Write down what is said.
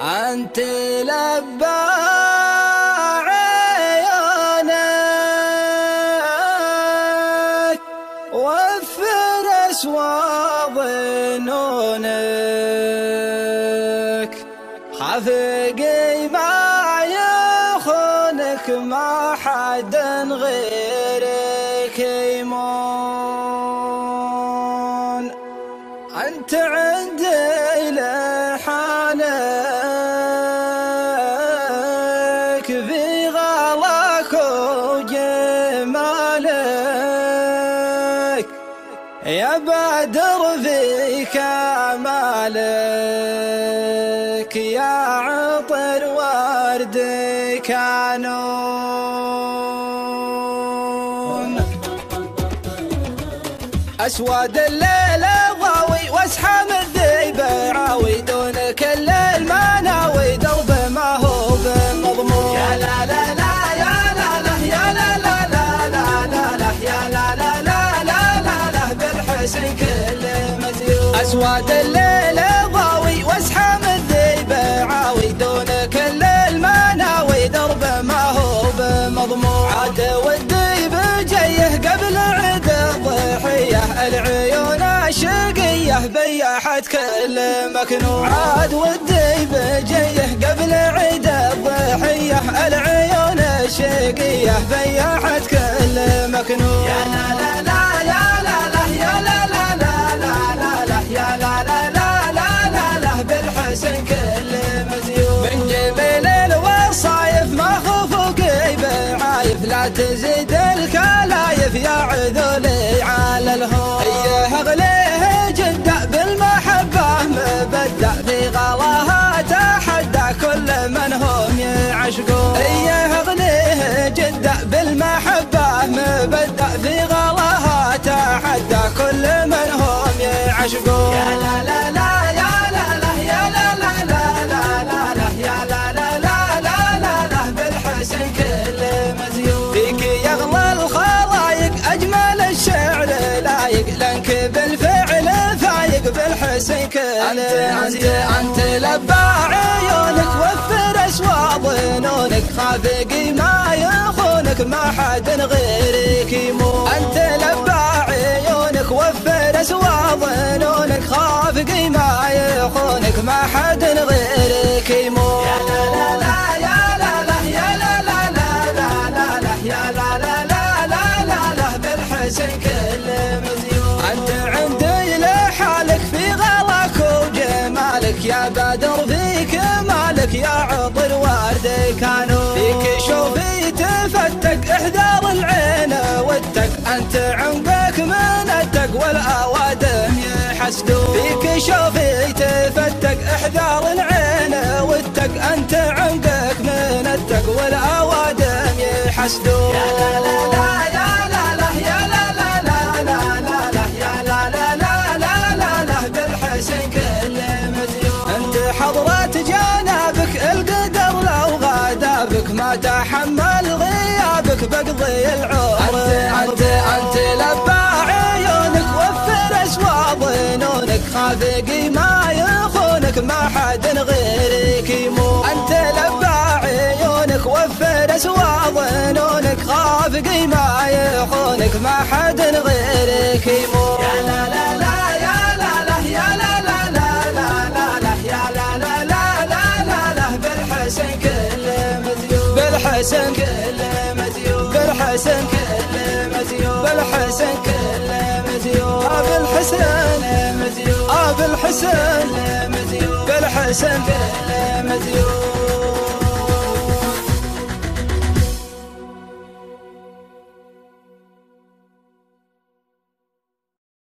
أنت لباع عيونك وفر أسواق ظنونك، خفقي ما يخونك ما حد غيرك يمون. أنت عندي لحانك في غلاك وجمالك، يا بدر في كمالك، يا عطر ورد كانون. أسود الليل ضاوي واسحام الذيب عاوي، دونك الليل ما ناوي درب ما هو بمضمون. يا لا لا لا يا لا لا يا لا لا لا لا لا لا يا لا لا لا لا لا لا بالحسن كل مزيون. أسود الليل ضاوي واسحام الذيب عاوي، دونك الليل ما ناوي درب ما هو بمضمون. عاد والذيب جيه قبل عيد الضحية، العيون الشقية بيحت كل مكنون. عاد والذيب جيه قبل عيد الضحية، العيون الشقية بيحت كل مكنون. يا لا لا لا يا لا لا يا لا لا لا لا لا لا يا لا لا لا لا لا لا بالحسن كل مزيون. من جميل الوصايف ما خفوق بعايف، لا تزيد الكلايف يا عذولي على الهون. ايه اغليه جدا بالمحبة مبدع، في غلاها تحدى كل من هم يعشقون. ايه اغليه جدا بالمحبة مبدع، في غلاها تحدى كل من هم يعشقون. يا لا لا لا يا لا لا يا لا لا لا لا لا لا يا لا لا لا لا لا لا بالحسن كل مزيون. فيك يغلى الخلايق أجمل الشعر لايق، لانك بالفعل فايق بالحسن كل مزيون. أنت لباع عيونك وفر أسواق ظنونك، خافقي ما يخونك ما حد غيرك يمون. أنت لباع عيونك وفر أسواق ظنونك، خافقي ما يخونك ما حد غيرك يمون. يا لا لا لا يا لا لا يا لا لا لا لا لا لا يا لا لا لا لا لا لا بالحسن كل مزيون. أنت عندي لحالك في غلاك وجمالك، يا بدر في كمالك، يا عطر ورد كانون. فيك شوفي تفتك إحدار العين والتك، أنت عمقك من التقوى الأوادم يحسدون. فيك شوفي تفتك إحدار العين والتك، أنت عمقك من التقوى الأوادم يحسدون. يا لا لا لا يا لا لا يا لا لا لا لا لا لا يا لا لا لا لا لا لا بالحسن كل مزيون. أنت حضرت جنابك القدر لو غادابك، ما تحمل غيابك بقضي العمر. أنت لباع عيونك وفر أسواق ظنونك، خافقي ما يخونك ما حد غيرك يمون. أنت لباع عيونك وفر أسواق ظنونك، خافقي ما يخونك ما حد غيرك يمون. يا لا لا لا يا لا لا يا لا لا لا لا لا لا يا لا لا لا لا لا لا بالحسن كل مزيون. بالحسن كل مزيون. بالحسن كل مزيون. بالحسن كل مزيون. بالحسن مزيون. بالحسن مزيون. بالحسن كل مزيون.